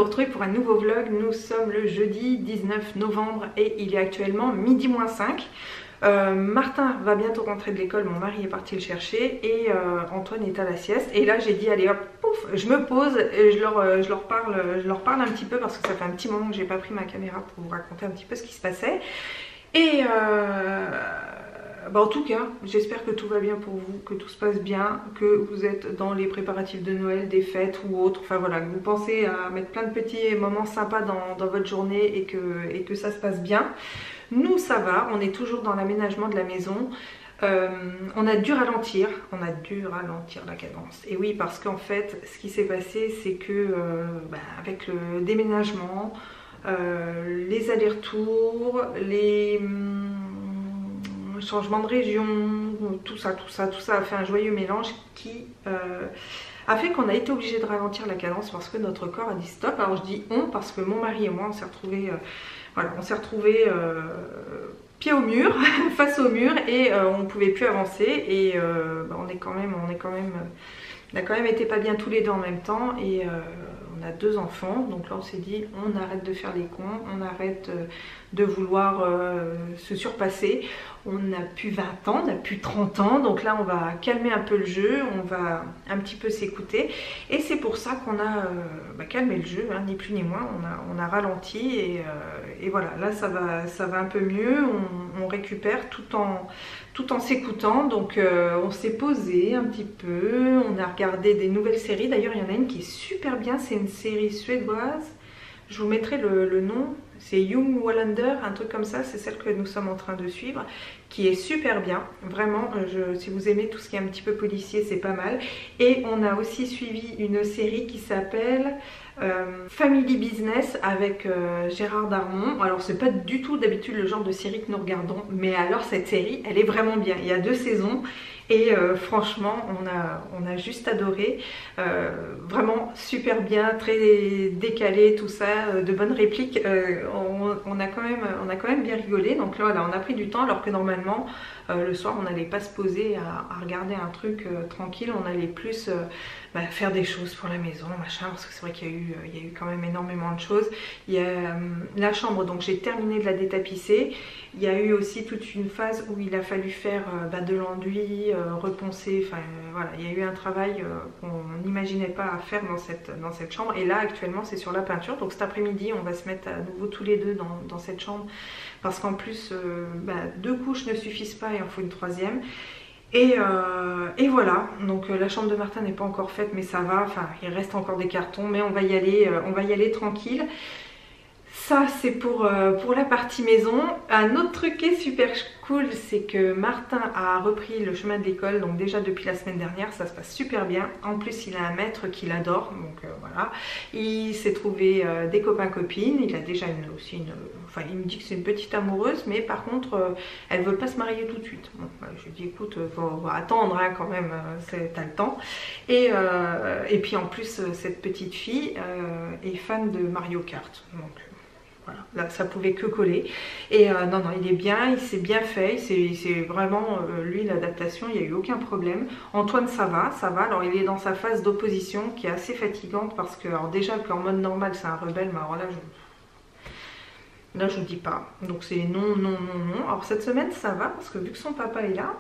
nous retrouver pour un nouveau vlog. Nous sommes le jeudi 19 novembre et il est actuellement midi moins 5. Martin va bientôt rentrer de l'école, mon mari est parti le chercher et Antoine est à la sieste. Et là j'ai dit allez hop, pouf, je me pose et je leur parle un petit peu parce que ça fait un petit moment que j'ai pas pris ma caméra pour vous raconter un petit peu ce qui se passait. Et en tout cas, j'espère que tout va bien pour vous, que tout se passe bien, que vous êtes dans les préparatifs de Noël, des fêtes ou autres. Enfin voilà, que vous pensez à mettre plein de petits moments sympas dans votre journée et que ça se passe bien. Nous ça va, on est toujours dans l'aménagement de la maison. On a dû ralentir la cadence. Et oui, parce qu'en fait, ce qui s'est passé, c'est que avec le déménagement, les allers-retours, les changements de région, tout ça a fait un joyeux mélange qui a fait qu'on a été obligé de ralentir la cadence parce que notre corps a dit stop. Alors je dis on parce que mon mari et moi on s'est retrouvés pied au mur, face au mur et on ne pouvait plus avancer et on a quand même été pas bien tous les deux en même temps et on a 2 enfants, donc là on s'est dit on arrête de faire les cons, on arrête de vouloir se surpasser. On n'a plus 20 ans, on n'a plus 30 ans, donc là on va calmer un peu le jeu, on va un petit peu s'écouter et c'est pour ça qu'on a calmé le jeu, hein, ni plus ni moins, on a ralenti et voilà, là ça va un peu mieux, on récupère tout en s'écoutant, donc on s'est posé un petit peu, on a regardé des nouvelles séries, d'ailleurs il y en a une qui est super bien, c'est une série suédoise, je vous mettrai le nom, c'est Young Wallander, un truc comme ça, c'est celle que nous sommes en train de suivre, qui est super bien, vraiment, si vous aimez tout ce qui est un petit peu policier, c'est pas mal. Et on a aussi suivi une série qui s'appelle Family Business avec Gérard Darmon. Alors c'est pas du tout d'habitude le genre de série que nous regardons, mais alors cette série, elle est vraiment bien, il y a 2 saisons. Et franchement on a juste adoré, vraiment super bien, très décalé tout ça, de bonnes répliques, on a quand même bien rigolé. Donc là voilà, on a pris du temps alors que normalement le soir on n'allait pas se poser à regarder un truc tranquille, on allait plus faire des choses pour la maison, machin, parce que c'est vrai qu'il y a eu quand même énormément de choses. Il y a la chambre, donc j'ai terminé de la détapisser. Il y a eu aussi toute une phase où il a fallu faire de l'enduit, reponcer, enfin voilà, il y a eu un travail qu'on n'imaginait pas à faire dans cette chambre. Et là actuellement c'est sur la peinture, donc cet après-midi on va se mettre à nouveau tous les deux dans cette chambre parce qu'en plus 2 couches ne suffisent pas, il en faut une 3e. Et voilà, donc la chambre de Martin n'est pas encore faite mais ça va, enfin il reste encore des cartons mais on va y aller tranquille. Ça c'est pour la partie maison. Un autre truc qui est super cool, c'est que Martin a repris le chemin de l'école, donc déjà depuis la semaine dernière, ça se passe super bien. En plus il a un maître qu'il adore, donc voilà. Il s'est trouvé des copains-copines, il a déjà il me dit que c'est une petite amoureuse, mais par contre elle veut pas se marier tout de suite. Bon, je lui dis écoute, on va attendre hein, quand même, t'as le temps. Et puis en plus cette petite fille est fan de Mario Kart, donc voilà, là ça pouvait que coller. Et non, il est bien, il s'est bien fait, c'est vraiment, lui l'adaptation, il n'y a eu aucun problème. Antoine ça va, alors il est dans sa phase d'opposition qui est assez fatigante parce que, alors déjà qu'en mode normal c'est un rebelle, mais alors là je dis pas, donc c'est non. Alors cette semaine ça va parce que vu que son papa est là,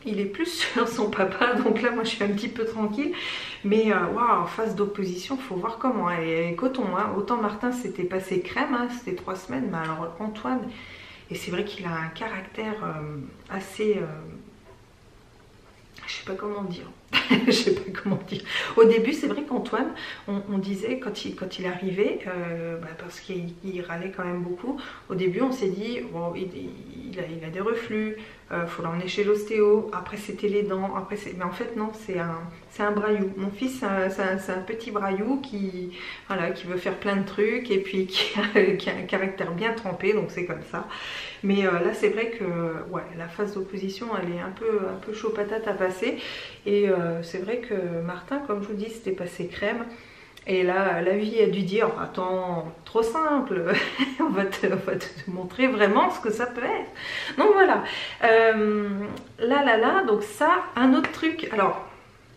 il est plus sur son papa, donc là moi je suis un petit peu tranquille. Mais waouh, en phase d'opposition, faut voir comment elle est coton, hein. Autant Martin c'était passé crème, hein, c'était 3 semaines, mais alors Antoine, et c'est vrai qu'il a un caractère assez je sais pas comment dire. Je sais pas comment dire. Au début, c'est vrai qu'Antoine, on disait quand il arrivait, parce qu'il râlait quand même beaucoup. Au début, on s'est dit bon, il a des reflux, faut l'emmener chez l'ostéo. Après, c'était les dents. Mais en fait, non, c'est un braillou. Mon fils, c'est un petit braillou qui veut faire plein de trucs et puis qui a un caractère bien trempé. Donc c'est comme ça. Mais là, c'est vrai que ouais, la phase d'opposition, elle est un peu chaud patate à passer. Et c'est vrai que Martin, comme je vous dis, c'était passé crème. Et là, la vie a dû dire, attends, trop simple, on va te montrer vraiment ce que ça peut être. Donc voilà, donc ça, un autre truc. Alors,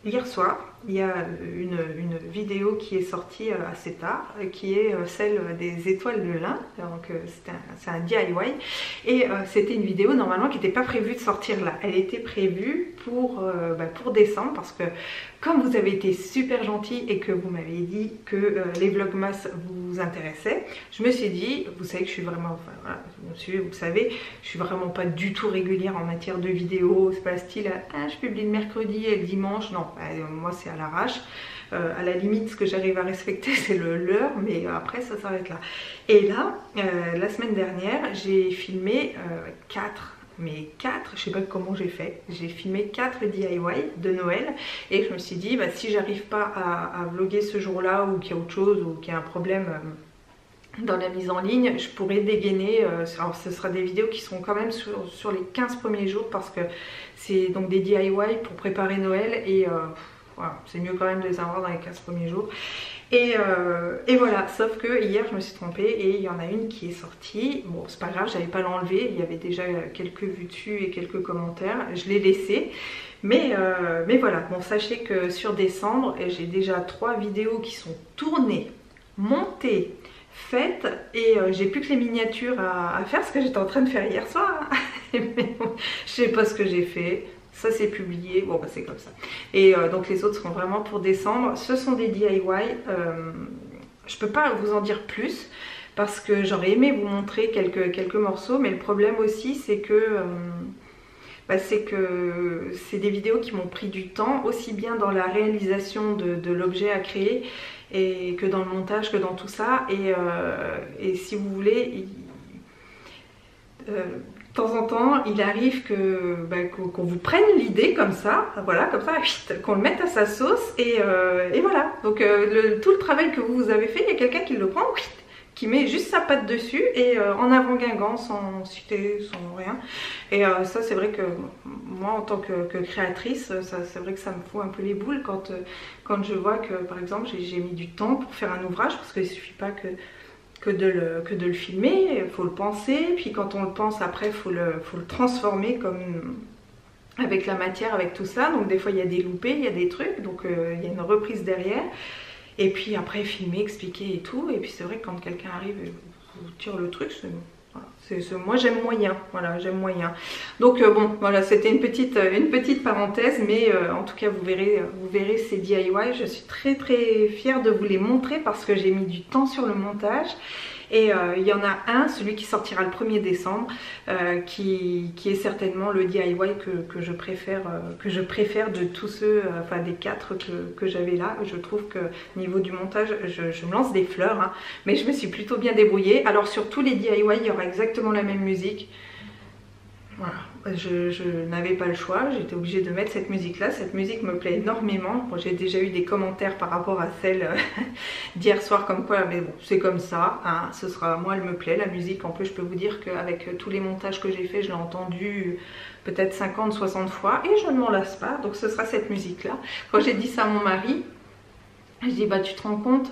hier soir, il y a une vidéo qui est sortie assez tard, qui est celle des étoiles de lin. Donc c'est un DIY et c'était une vidéo normalement qui n'était pas prévue de sortir là. Elle était prévue pour décembre parce que comme vous avez été super gentil et que vous m'avez dit que les vlogmas vous intéressaient, je me suis dit, vous savez que je suis vraiment, enfin voilà, vous savez, je suis vraiment pas du tout régulière en matière de vidéos, c'est pas le style, je publie le mercredi et le dimanche, non, moi c'est à l'arrache. À la limite, ce que j'arrive à respecter, c'est l'heure, mais après ça s'arrête là. Et là, la semaine dernière, j'ai filmé 4, je sais pas comment j'ai fait, j'ai filmé 4 DIY de Noël et je me suis dit, si j'arrive pas à vlogger ce jour-là ou qu'il y a autre chose ou qu'il y a un problème dans la mise en ligne, je pourrais dégainer, alors ce sera des vidéos qui seront quand même sur les 15 premiers jours parce que c'est donc des DIY pour préparer Noël et voilà, c'est mieux quand même de les avoir dans les 15 premiers jours. Et voilà, sauf que hier je me suis trompée et il y en a une qui est sortie. Bon, c'est pas grave, j'avais pas l'enlever, il y avait déjà quelques vues dessus et quelques commentaires, je l'ai laissé. Mais voilà, bon, sachez que sur décembre, j'ai déjà 3 vidéos qui sont tournées, montées, faites et j'ai plus que les miniatures à faire, ce que j'étais en train de faire hier soir. Mais bon, je sais pas ce que j'ai fait. Ça c'est publié, bon c'est comme ça. Et donc les autres seront vraiment pour décembre. Ce sont des DIY, je peux pas vous en dire plus parce que j'aurais aimé vous montrer quelques morceaux, mais le problème aussi c'est que c'est des vidéos qui m'ont pris du temps, aussi bien dans la réalisation de l'objet à créer et que dans le montage, que dans tout ça. Et si vous voulez, de temps en temps, il arrive qu'on vous prenne l'idée comme ça, voilà, comme ça, qu'on le mette à sa sauce et voilà. Donc tout le travail que vous avez fait, il y a quelqu'un qui le prend, qui met juste sa patte dessus et en avant Guingamp, sans citer, sans rien. Et ça c'est vrai que moi en tant que créatrice, c'est vrai que ça me fout un peu les boules quand je vois que par exemple j'ai mis du temps pour faire un ouvrage, parce qu'il ne suffit pas que de le filmer, il faut le penser, puis quand on le pense après il faut le transformer comme avec la matière, avec tout ça. Donc des fois il y a des loupés, il y a des trucs, donc il y a une reprise derrière. Et puis après filmer, expliquer et tout. Et puis c'est vrai que quand quelqu'un arrive et vous tire le truc, voilà, moi j'aime moyen. Voilà, j'aime moyen. Donc bon, voilà, c'était une petite parenthèse, mais en tout cas vous verrez ces DIY. Je suis très très fière de vous les montrer parce que j'ai mis du temps sur le montage. Et il y en a un, celui qui sortira le 1er décembre, qui est certainement le DIY que je préfère de tous ceux, enfin des 4 que j'avais là. Je trouve que niveau du montage, je me lance des fleurs, hein, mais je me suis plutôt bien débrouillée. Alors sur tous les DIY, il y aura exactement la même musique. Voilà, je n'avais pas le choix, j'étais obligée de mettre cette musique là. Cette musique me plaît énormément. Bon, j'ai déjà eu des commentaires par rapport à celle d'hier soir comme quoi, mais bon c'est comme ça, hein, ce sera, moi elle me plaît la musique. En plus je peux vous dire qu'avec tous les montages que j'ai fait, je l'ai entendue peut-être 50-60 fois et je ne m'en lasse pas. Donc ce sera cette musique là. Quand j'ai dit ça à mon mari, je dis tu te rends compte,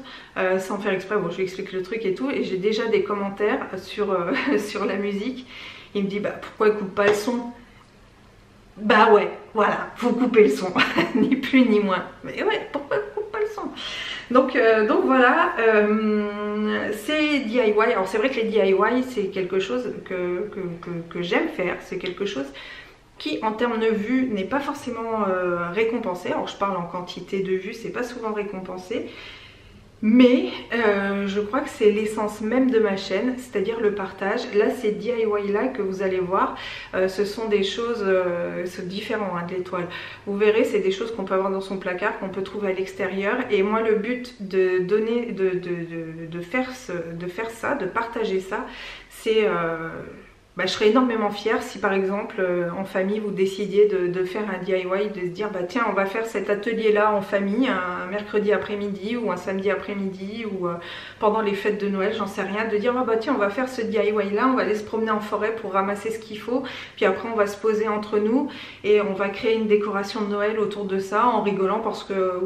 sans faire exprès, bon je lui explique le truc et tout, et j'ai déjà des commentaires sur la musique. Il me dit pourquoi il coupe pas le son? Bah ouais, voilà, faut couper le son, ni plus ni moins. Mais ouais, pourquoi il coupe pas le son? Donc voilà, c'est DIY. Alors c'est vrai que les DIY c'est quelque chose que j'aime faire, c'est quelque chose qui en termes de vues n'est pas forcément récompensé. Alors je parle en quantité de vues, c'est pas souvent récompensé. Mais je crois que c'est l'essence même de ma chaîne, c'est-à-dire le partage. Là, ces DIY là que vous allez voir, ce sont des choses différentes hein, de l'étoile. Vous verrez, c'est des choses qu'on peut avoir dans son placard, qu'on peut trouver à l'extérieur. Et moi, le but de faire ça, de partager ça, c'est je serais énormément fière si par exemple en famille vous décidiez de faire un DIY, de se dire tiens on va faire cet atelier là en famille un mercredi après-midi ou un samedi après-midi ou pendant les fêtes de Noël, j'en sais rien, de dire tiens on va faire ce DIY là, on va aller se promener en forêt pour ramasser ce qu'il faut, puis après on va se poser entre nous et on va créer une décoration de Noël autour de ça en rigolant parce que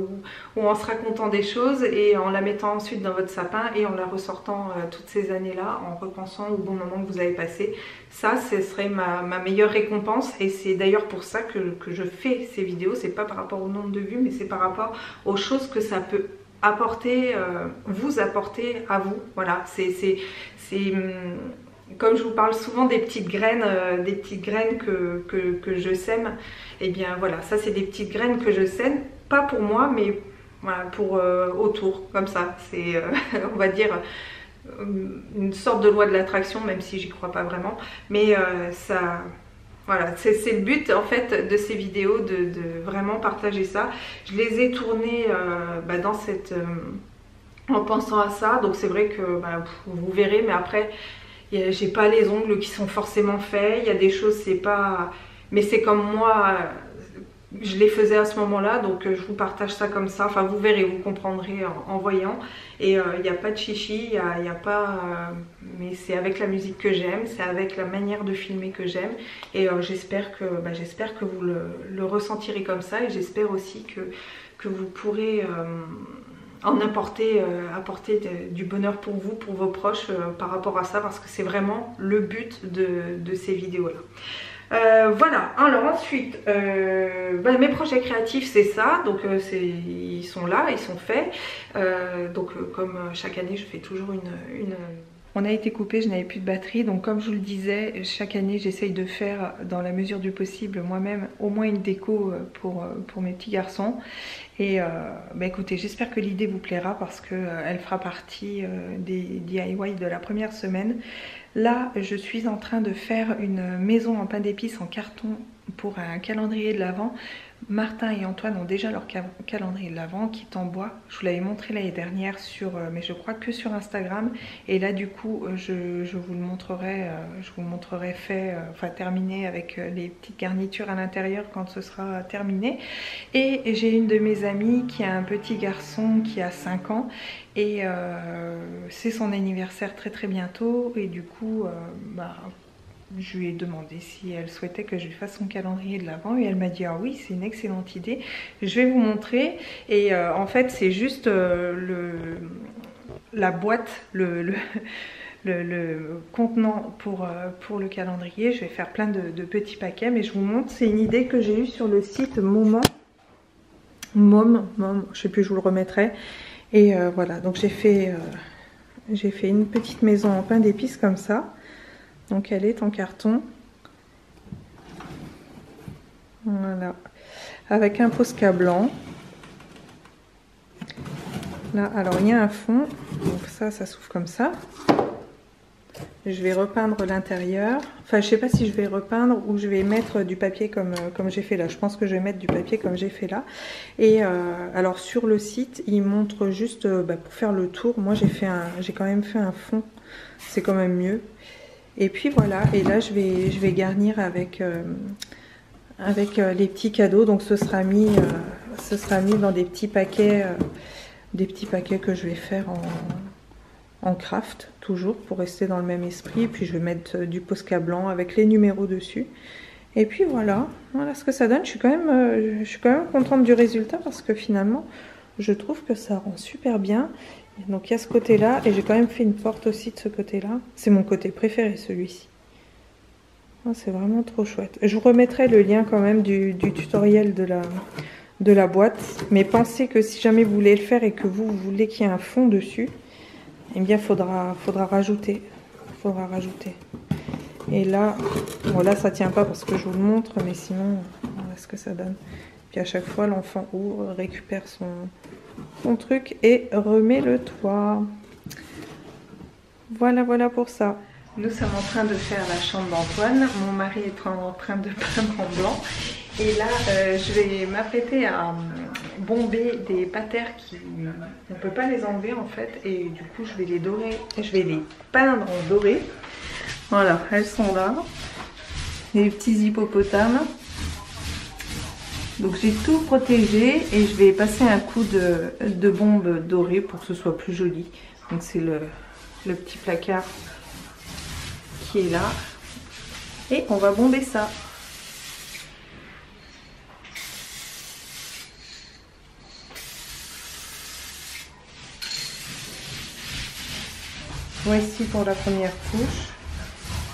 ou en se racontant des choses et en la mettant ensuite dans votre sapin et en la ressortant toutes ces années là en repensant au bon moment que vous avez passé. Ça, ce serait ma meilleure récompense. Et c'est d'ailleurs pour ça que je fais ces vidéos. C'est pas par rapport au nombre de vues, mais c'est par rapport aux choses que ça peut apporter, vous apporter à vous. Voilà, c'est comme je vous parle souvent des petites graines que je sème. Et bien voilà, ça c'est des petites graines que je sème, pas pour moi, mais voilà, pour autour, comme ça. C'est, on va dire, une sorte de loi de l'attraction, même si j'y crois pas vraiment. Mais ça, voilà, c'est le but en fait de ces vidéos, de vraiment partager ça. Je les ai tournées dans cette, en pensant à ça. Donc c'est vrai que vous verrez, mais après, j'ai pas les ongles qui sont forcément faits. Il y a des choses, c'est pas, mais c'est comme moi. Je les faisais à ce moment-là, donc je vous partage ça comme ça. Enfin, vous verrez, vous comprendrez en voyant. Et il n'y a pas de chichi, il n'y a pas... mais c'est avec la musique que j'aime, c'est avec la manière de filmer que j'aime. Et j'espère que vous le ressentirez comme ça. Et j'espère aussi que vous pourrez en apporter du bonheur pour vous, pour vos proches par rapport à ça. Parce que c'est vraiment le but de ces vidéos-là. Voilà, alors ensuite mes projets créatifs c'est ça, donc ils sont là, ils sont faits, comme chaque année je fais toujours une... On a été coupé, je n'avais plus de batterie, donc comme je vous le disais, chaque année j'essaye de faire dans la mesure du possible moi-même au moins une déco pour mes petits garçons. Et écoutez, j'espère que l'idée vous plaira parce qu'elle fera partie des DIY de la première semaine. Là, je suis en train de faire une maison en pain d'épices en carton pour un calendrier de l'Avent. Martin et Antoine ont déjà leur calendrier de l'Avent qui est en bois. Je vous l'avais montré l'année dernière mais je crois que sur Instagram. Et là du coup je vous le montrerai, fait, terminé avec les petites garnitures à l'intérieur quand ce sera terminé. Et j'ai une de mes amies qui a un petit garçon qui a 5 ans. Et c'est son anniversaire très bientôt. Et du coup je lui ai demandé si elle souhaitait que je lui fasse son calendrier de l'Avent et elle m'a dit ah oui, c'est une excellente idée, je vais vous montrer. Et en fait c'est juste la boîte, le contenant pour le calendrier. Je vais faire plein de petits paquets, mais je vous montre, c'est une idée que j'ai eue sur le site Mom, je sais plus, je vous le remettrai. Et voilà, donc j'ai fait une petite maison en pain d'épices comme ça. Donc elle est en carton, voilà, avec un Posca blanc. Là, alors il y a un fond, donc ça s'ouvre comme ça. Je vais repeindre l'intérieur. Enfin, je sais pas si je vais repeindre ou je vais mettre du papier comme j'ai fait là. Je pense que je vais mettre du papier comme j'ai fait là. Et alors sur le site, il montre juste pour faire le tour. Moi, j'ai quand même fait un fond. C'est quand même mieux. Et puis voilà, et là je vais garnir avec les petits cadeaux. Donc ce sera mis dans des petits paquets que je vais faire en craft, toujours pour rester dans le même esprit. Et puis je vais mettre du Posca blanc avec les numéros dessus. Et puis voilà ce que ça donne. Je suis quand même contente du résultat parce que finalement je trouve que ça rend super bien. Donc il y a ce côté là et j'ai quand même fait une porte aussi de ce côté là. C'est mon côté préféré, celui-ci. C'est vraiment trop chouette. Je vous remettrai le lien quand même du tutoriel de la boîte. Mais pensez que si jamais vous voulez le faire et que vous voulez qu'il y ait un fond dessus, eh bien faudra rajouter. Et là, bon là ça tient pas parce que je vous le montre, mais sinon voilà ce que ça donne. Puis à chaque fois l'enfant ouvre, récupère son truc et remet le toit. Voilà pour ça. Nous sommes en train de faire la chambre d'Antoine. Mon mari est en train de peindre en blanc. Et là, je vais m'apprêter à bomber des patères on ne peut pas les enlever en fait. Et du coup, je vais les dorer. Je vais les peindre en doré. Voilà, elles sont là. Les petits hippopotames. Donc j'ai tout protégé et je vais passer un coup de bombe dorée pour que ce soit plus joli. Donc c'est le petit placard qui est là. Et on va bomber ça. Voici pour la première couche.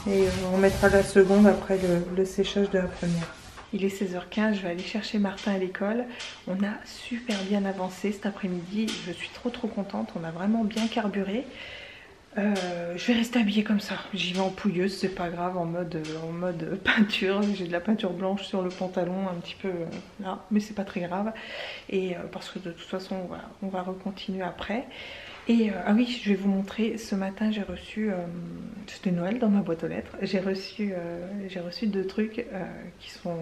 Et on mettra la seconde après le séchage de la première. Il est 16h15, je vais aller chercher Martin à l'école. On a super bien avancé cet après-midi. Je suis trop contente, on a vraiment bien carburé. Je vais rester habillée comme ça. J'y vais en pouilleuse, c'est pas grave, en mode peinture. J'ai de la peinture blanche sur le pantalon, un petit peu là, mais c'est pas très grave. Et parce que de toute façon, on va recontinuer après. Et ah oui, je vais vous montrer, ce matin j'ai reçu, c'était Noël dans ma boîte aux lettres, j'ai reçu 2 trucs qui sont...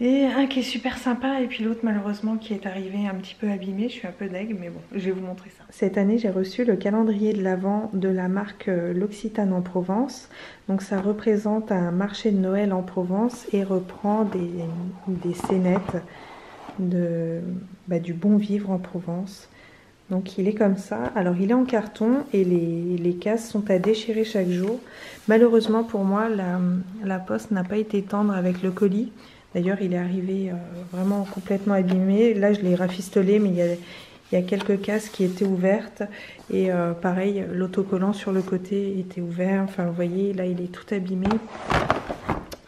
et un qui est super sympa et puis l'autre malheureusement qui est arrivé un petit peu abîmé, je suis un peu deg, mais bon, je vais vous montrer ça. Cette année j'ai reçu le calendrier de l'Avent de la marque L'Occitane en Provence, donc ça représente un marché de Noël en Provence et reprend des scénettes du bon vivre en Provence. Donc il est comme ça, alors il est en carton et les cases sont à déchirer chaque jour. Malheureusement pour moi, la poste n'a pas été tendre avec le colis. D'ailleurs il est arrivé vraiment complètement abîmé. Là je l'ai rafistolé mais il y a quelques cases qui étaient ouvertes. Et pareil, l'autocollant sur le côté était ouvert. Enfin vous voyez, là il est tout abîmé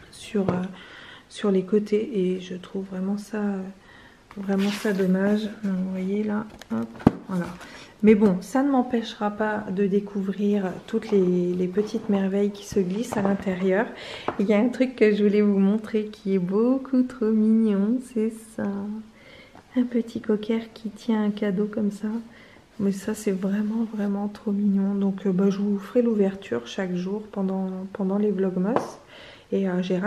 sur les côtés et je trouve vraiment ça dommage. Vous voyez là, hop, voilà. Mais bon, ça ne m'empêchera pas de découvrir toutes les petites merveilles qui se glissent à l'intérieur. Il y a un truc que je voulais vous montrer qui est beaucoup trop mignon, c'est ça. Un petit cocker qui tient un cadeau comme ça. Mais ça c'est vraiment trop mignon. Donc je vous ferai l'ouverture chaque jour pendant les vlogmas. Et j'ai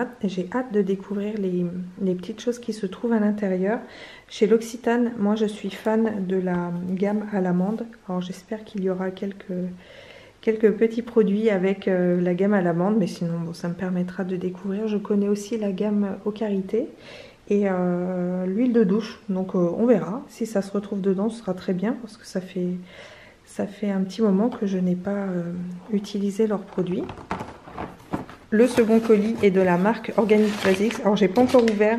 hâte de découvrir les petites choses qui se trouvent à l'intérieur. Chez L'Occitane, moi je suis fan de la gamme à l'amande. Alors j'espère qu'il y aura quelques petits produits avec la gamme à l'amande. Mais sinon bon, ça me permettra de découvrir. Je connais aussi la gamme au karité et l'huile de douche. Donc on verra. Si ça se retrouve dedans, ce sera très bien. Parce que ça fait un petit moment que je n'ai pas utilisé leurs produits. Le second colis est de la marque Organic Basics. Alors j'ai pas encore ouvert,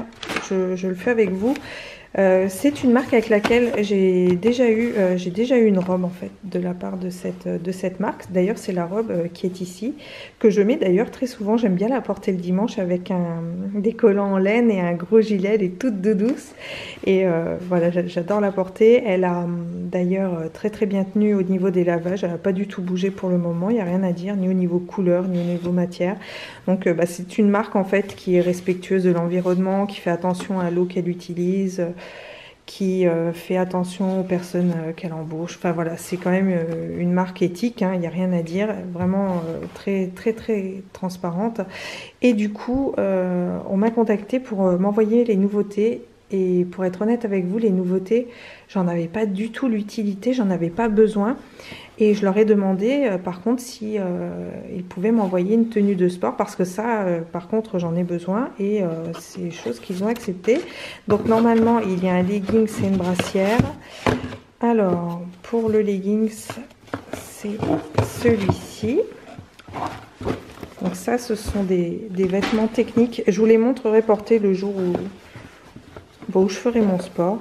je le fais avec vous. C'est une marque avec laquelle j'ai déjà eu une robe en fait de la part de cette marque. D'ailleurs c'est la robe qui est ici, que je mets d'ailleurs très souvent. J'aime bien la porter le dimanche avec des collants en laine et un gros gilet. Elle est toute douce et voilà, j'adore la porter. Elle a d'ailleurs très bien tenu au niveau des lavages. Elle n'a pas du tout bougé pour le moment, il n'y a rien à dire, ni au niveau couleur ni au niveau matière. Donc c'est une marque en fait qui est respectueuse de l'environnement, qui fait attention à l'eau qu'elle utilise, qui fait attention aux personnes qu'elle embauche. Enfin voilà, c'est quand même une marque éthique, hein, il n'y a rien à dire, vraiment très transparente. Et du coup, on m'a contacté pour m'envoyer les nouveautés. Et pour être honnête avec vous, les nouveautés, j'en avais pas du tout l'utilité, j'en avais pas besoin. Et je leur ai demandé par contre si ils pouvaient m'envoyer une tenue de sport, parce que ça par contre j'en ai besoin et c'est des choses qu'ils ont acceptées. Donc normalement il y a un leggings et une brassière. Alors pour le leggings c'est celui-ci. Donc ça ce sont des vêtements techniques. Je vous les montrerai porter le jour où je ferai mon sport.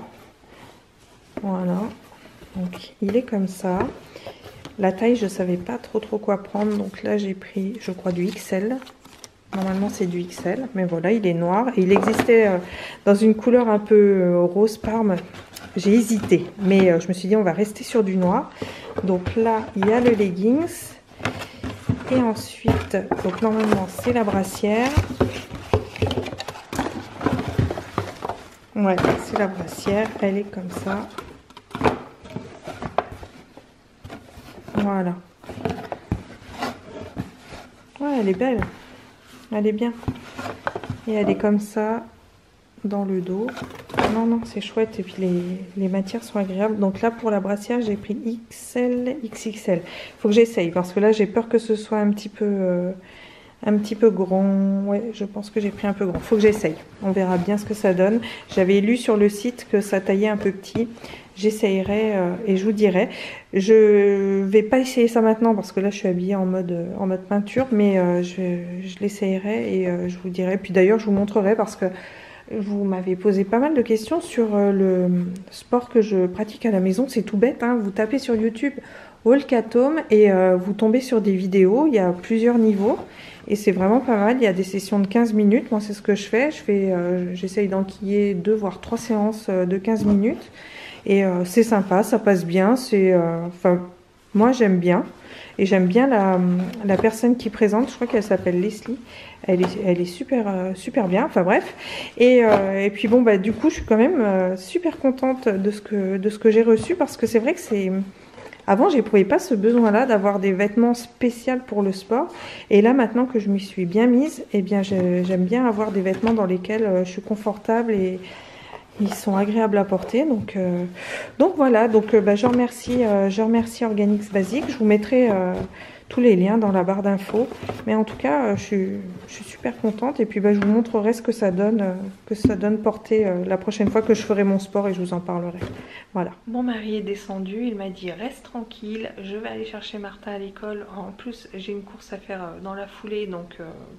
Voilà. Donc il est comme ça. La taille, je savais pas trop quoi prendre. Donc là, j'ai pris, je crois, du XL. Normalement, c'est du XL. Mais voilà, il est noir. Et il existait dans une couleur un peu rose parme. J'ai hésité. Mais je me suis dit, on va rester sur du noir. Donc là, il y a le leggings. Et ensuite, donc normalement, c'est la brassière. Ouais, c'est la brassière. Elle est comme ça. Voilà. Ouais, elle est belle. Elle est bien. Et elle est comme ça dans le dos. Non, c'est chouette. Et puis les matières sont agréables. Donc là, pour la brassière, j'ai pris XL, XXL. Faut que j'essaye parce que là, j'ai peur que ce soit un petit peu grand. Ouais, je pense que j'ai pris un peu grand. Faut que j'essaye. On verra bien ce que ça donne. J'avais lu sur le site que ça taillait un peu petit. J'essayerai et je vous dirai. Je vais pas essayer ça maintenant parce que là je suis habillée en mode peinture, mais je l'essayerai et je vous dirai. Puis d'ailleurs je vous montrerai parce que vous m'avez posé pas mal de questions sur le sport que je pratique à la maison. C'est tout bête, hein. Vous tapez sur YouTube Walkatom et vous tombez sur des vidéos, il y a plusieurs niveaux et c'est vraiment pas mal. Il y a des sessions de 15 minutes, moi c'est ce que je fais, j'essaye d'enquiller 2 voire 3 séances de 15 minutes et c'est sympa, ça passe bien, enfin moi j'aime bien. Et j'aime bien la personne qui présente, je crois qu'elle s'appelle Leslie. Elle est super, super bien, enfin bref. Et puis bon, bah, du coup, je suis quand même super contente de ce que j'ai reçu parce que c'est vrai que c'est... Avant, j'éprouvais pas ce besoin-là d'avoir des vêtements spéciaux pour le sport. Et là, maintenant que je m'y suis bien mise, eh bien, j'aime bien avoir des vêtements dans lesquels je suis confortable et ils sont agréables à porter. Donc voilà, bah, je remercie Organix Basics. Je vous mettrai tous les liens dans la barre d'infos. Mais en tout cas, je suis super contente. Et puis bah, je vous montrerai ce que ça donne porter la prochaine fois que je ferai mon sport et je vous en parlerai. Voilà. Bon, Marie est descendu. Il m'a dit reste tranquille. Je vais aller chercher Martin à l'école. En plus, j'ai une course à faire dans la foulée. Donc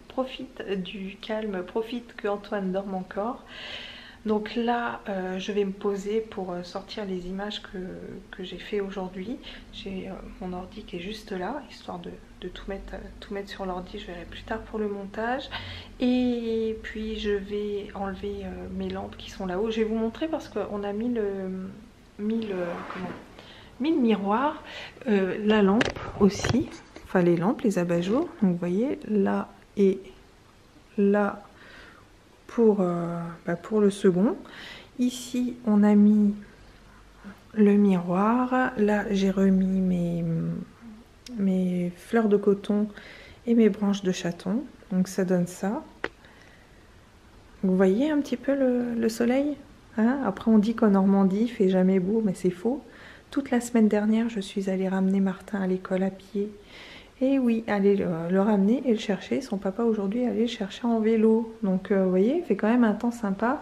profite du calme. Profite que Antoine dorme encore. Donc là, je vais me poser pour sortir les images que j'ai fait aujourd'hui. J'ai mon ordi qui est juste là, histoire de tout mettre sur l'ordi. Je verrai plus tard pour le montage. Et puis je vais enlever mes lampes qui sont là-haut. Je vais vous montrer parce qu'on a mis le miroir, la lampe aussi. Enfin les lampes, les abat-jours. Donc vous voyez, là et là. Pour le second. Ici, on a mis le miroir. Là, j'ai remis mes fleurs de coton et mes branches de chaton. Donc, ça donne ça. Vous voyez un petit peu le soleil, hein? Après, on dit qu'en Normandie, il fait jamais beau, mais c'est faux. Toute la semaine dernière, je suis allée ramener Martin à l'école à pied. Et oui, aller le ramener et le chercher. Son papa aujourd'hui allait le chercher en vélo. Donc vous voyez, il fait quand même un temps sympa.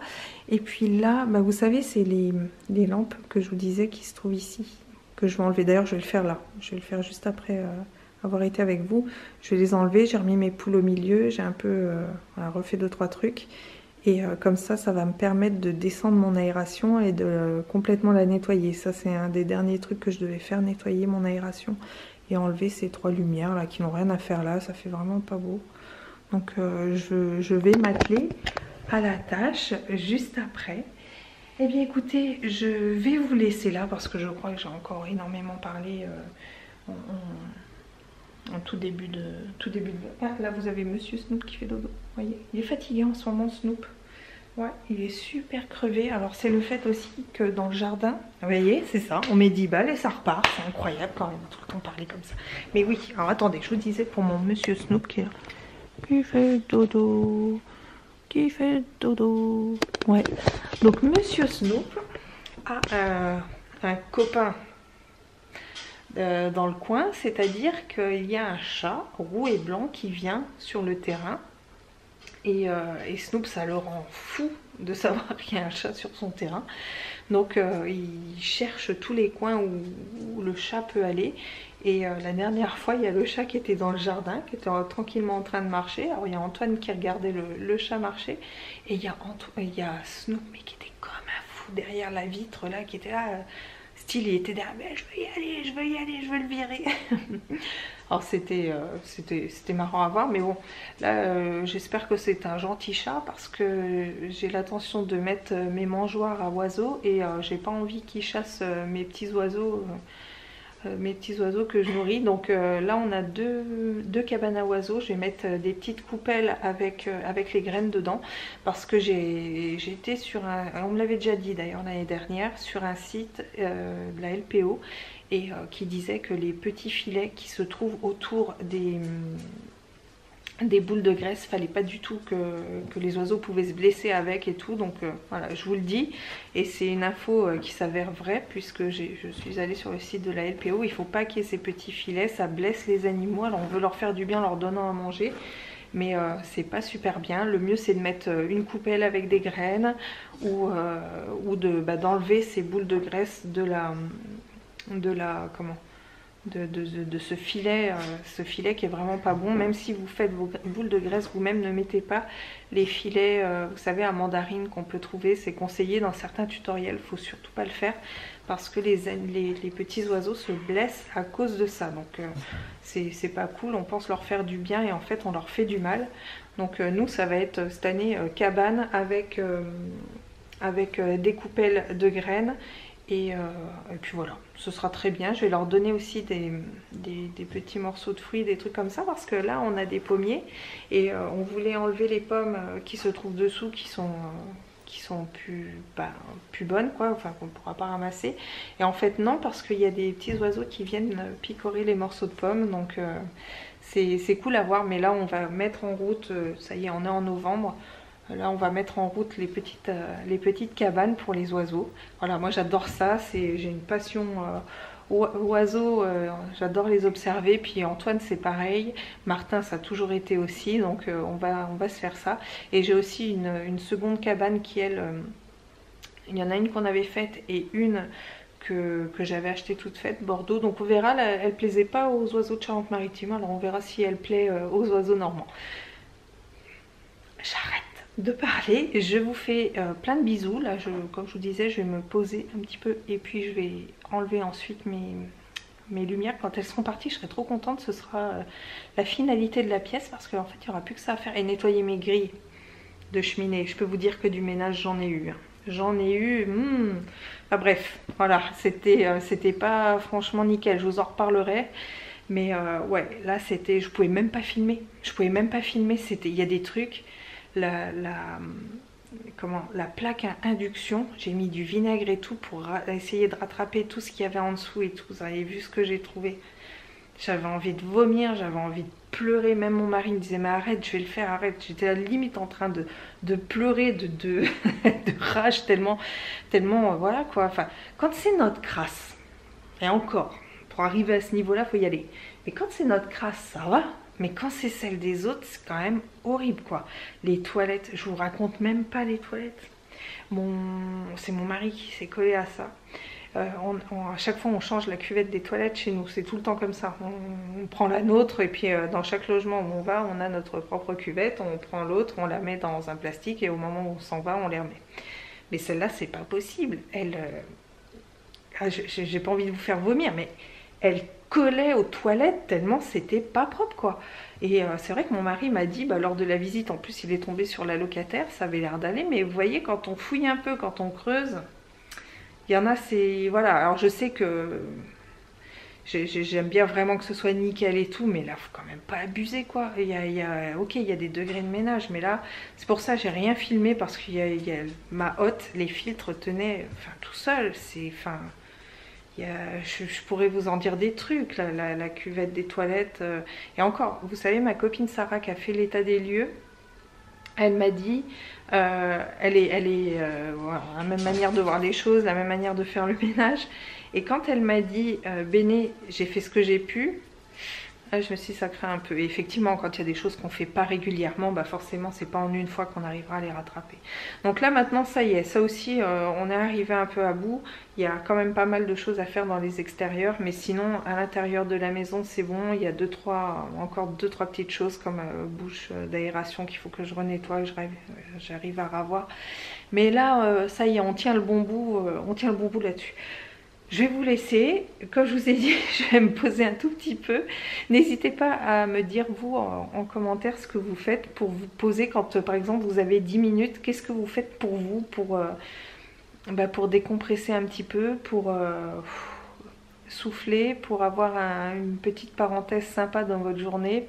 Et puis là, bah, vous savez, c'est les lampes que je vous disais qui se trouvent ici. Que je vais enlever. D'ailleurs, je vais le faire là. Je vais le faire juste après avoir été avec vous. Je vais les enlever. J'ai remis mes poules au milieu. J'ai un peu voilà, refait 2-3 trucs. Et comme ça va me permettre de descendre mon aération et de complètement la nettoyer. Ça, c'est un des derniers trucs que je devais faire, nettoyer mon aération. Et enlever ces 3 lumières là qui n'ont rien à faire là, ça fait vraiment pas beau. Donc je vais m'atteler à la tâche juste après. Eh bien écoutez, je vais vous laisser là parce que je crois que j'ai encore énormément parlé en tout début de... Ah, là vous avez Monsieur Snoop qui fait dodo, vous voyez. Il est fatigué en ce moment, Snoop. Ouais, il est super crevé. Alors c'est le fait aussi que dans le jardin, vous voyez, c'est ça, on met 10 balles et ça repart. C'est incroyable quand même, un truc qu'on parlait comme ça. Mais oui, alors attendez, je vous disais pour mon Monsieur Snoop qui est là. Qui fait dodo, qui fait dodo. Ouais, donc Monsieur Snoop a un copain dans le coin, c'est-à-dire qu'il y a un chat roux et blanc qui vient sur le terrain. Et Snoop, ça le rend fou de savoir qu'il y a un chat sur son terrain. Donc il cherche tous les coins où le chat peut aller. Et la dernière fois, il y a le chat qui était dans le jardin, qui était tranquillement en train de marcher. Alors il y a Antoine qui regardait le chat marcher. Et il y a Snoop, mais qui était comme un fou derrière la vitre, là, qui était là... Style, il était derrière, mais je veux y aller, je veux y aller, je veux le virer. Alors c'était marrant à voir, mais bon, là j'espère que c'est un gentil chat parce que j'ai l'intention de mettre mes mangeoires à oiseaux et j'ai pas envie qu'il chasse mes petits oiseaux que je nourris. Donc là on a deux cabanes à oiseaux. Je vais mettre des petites coupelles avec les graines dedans parce que j'ai été sur on me l'avait déjà dit d'ailleurs l'année dernière, sur un site de la LPO et qui disait que les petits filets qui se trouvent autour des boules de graisse, fallait pas du tout que les oiseaux pouvaient se blesser avec et tout. Donc voilà, je vous le dis, et c'est une info qui s'avère vraie puisque je suis allée sur le site de la LPO. Il faut pas qu'il y ait ces petits filets, ça blesse les animaux. Alors on veut leur faire du bien en leur donnant à manger, mais c'est pas super bien. Le mieux c'est de mettre une coupelle avec des graines ou d'enlever ces boules de graisse de ce filet qui est vraiment pas bon. Même si vous faites vos boules de graisse vous-même, ne mettez pas les filets vous savez à mandarine qu'on peut trouver, c'est conseillé dans certains tutoriels, faut surtout pas le faire parce que les petits oiseaux se blessent à cause de ça. Donc c'est pas cool, on pense leur faire du bien et en fait on leur fait du mal. Donc nous ça va être cette année cabane avec des coupelles de graines. Et puis voilà, ce sera très bien. Je vais leur donner aussi des petits morceaux de fruits, des trucs comme ça, parce que là on a des pommiers et on voulait enlever les pommes qui se trouvent dessous, qui sont plus bonnes, quoi, enfin qu'on ne pourra pas ramasser. Et en fait non, parce qu'il y a des petits oiseaux qui viennent picorer les morceaux de pommes, donc c'est cool à voir. Mais là on va mettre en route, ça y est, on est en novembre. Là, on va mettre en route les petites cabanes pour les oiseaux. Voilà, moi j'adore ça. J'ai une passion oiseaux. J'adore les observer. Puis Antoine, c'est pareil. Martin, ça a toujours été aussi. Donc on va se faire ça. Et j'ai aussi une seconde cabane qui, elle, il y en a une qu'on avait faite et une que j'avais achetée toute faite, Bordeaux. Donc on verra. Là, elle plaisait pas aux oiseaux de Charente-Maritime. Alors on verra si elle plaît aux oiseaux normands. J'arrête de parler, je vous fais plein de bisous. Là, comme je vous disais, je vais me poser un petit peu et puis je vais enlever ensuite mes lumières. Quand elles seront parties, je serai trop contente. Ce sera la finalité de la pièce parce qu'en fait, il n'y aura plus que ça à faire. Et nettoyer mes grilles de cheminée. Je peux vous dire que du ménage, j'en ai eu. J'en ai eu. Enfin, bref, voilà, c'était pas franchement nickel. Je vous en reparlerai. Mais ouais, là, je pouvais même pas filmer. Il y a des trucs. La plaque à induction, j'ai mis du vinaigre et tout pour essayer de rattraper tout ce qu'il y avait en dessous et tout. Vous avez vu ce que j'ai trouvé? J'avais envie de vomir, j'avais envie de pleurer. Même mon mari me disait mais arrête, je vais le faire, arrête. J'étais à la limite en train de pleurer de rage tellement voilà quoi. Enfin, quand c'est notre crasse, et encore, pour arriver à ce niveau-là, faut y aller. Mais quand c'est notre crasse, ça va. Mais quand c'est celle des autres, c'est quand même horrible, quoi. Les toilettes, je vous raconte même pas les toilettes. C'est mon mari qui s'est collé à ça. À chaque fois, on change la cuvette des toilettes chez nous. C'est tout le temps comme ça. On prend la nôtre et puis dans chaque logement où on va, on a notre propre cuvette. On prend l'autre, on la met dans un plastique et au moment où on s'en va, on les remet. Mais celle-là, c'est pas possible. J'ai pas envie de vous faire vomir, mais elle collait aux toilettes tellement c'était pas propre, quoi. Et c'est vrai que mon mari m'a dit lors de la visite, en plus il est tombé sur la locataire, ça avait l'air d'aller, mais vous voyez, quand on fouille un peu, quand on creuse, il y en a, c'est voilà. Alors je sais que j'aime bien vraiment que ce soit nickel et tout, mais là faut quand même pas abuser, quoi. Ok, il y a des degrés de ménage, mais là c'est pour ça j'ai rien filmé, parce qu'il y a ma hotte, les filtres tenaient tout seul. Je pourrais vous en dire des trucs, la cuvette des toilettes. Et encore, vous savez, ma copine Sarah qui a fait l'état des lieux, elle m'a dit, voilà, la même manière de voir les choses, la même manière de faire le ménage. Et quand elle m'a dit, Béné, j'ai fait ce que j'ai pu, là, je me suis dit, ça craint un peu. Et effectivement, quand il y a des choses qu'on ne fait pas régulièrement, forcément, c'est pas en une fois qu'on arrivera à les rattraper. Donc là, maintenant, ça y est. Ça aussi, on est arrivé un peu à bout. Il y a quand même pas mal de choses à faire dans les extérieurs. Mais sinon, à l'intérieur de la maison, c'est bon. Il y a encore deux, trois petites choses comme bouche d'aération qu'il faut que je renettoie, que j'arrive à ravoir. Mais là, ça y est, on tient le bon bout là-dessus. Je vais vous laisser, comme je vous ai dit, je vais me poser un tout petit peu. N'hésitez pas à me dire, vous, en commentaire, ce que vous faites pour vous poser quand, par exemple, vous avez 10 minutes. Qu'est-ce que vous faites pour vous, pour décompresser un petit peu, pour souffler, pour avoir une petite parenthèse sympa dans votre journée,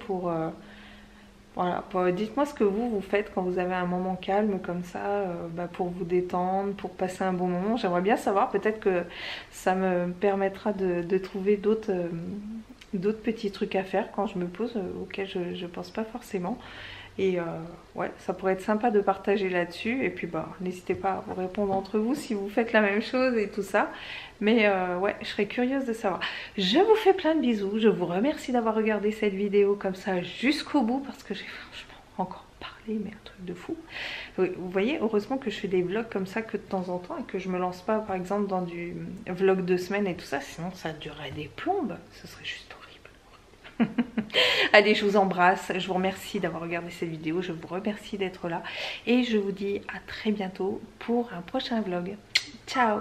voilà, dites-moi ce que vous faites quand vous avez un moment calme comme ça, pour vous détendre, pour passer un bon moment. J'aimerais bien savoir, peut-être que ça me permettra de trouver d'autres petits trucs à faire quand je me pose, auxquels je ne pense pas forcément. Et ouais, ça pourrait être sympa de partager là-dessus. Et puis n'hésitez pas à vous répondre entre vous si vous faites la même chose et tout ça. Mais ouais, je serais curieuse de savoir. Je vous fais plein de bisous. Je vous remercie d'avoir regardé cette vidéo comme ça jusqu'au bout, parce que j'ai franchement encore parlé, mais un truc de fou. Vous voyez, heureusement que je fais des vlogs comme ça que de temps en temps, et que je me lance pas par exemple dans du vlog de semaine et tout ça, sinon ça durerait des plombes. Ce serait juste horrible. Allez, je vous embrasse, je vous remercie d'avoir regardé cette vidéo, je vous remercie d'être là et je vous dis à très bientôt pour un prochain vlog. Ciao!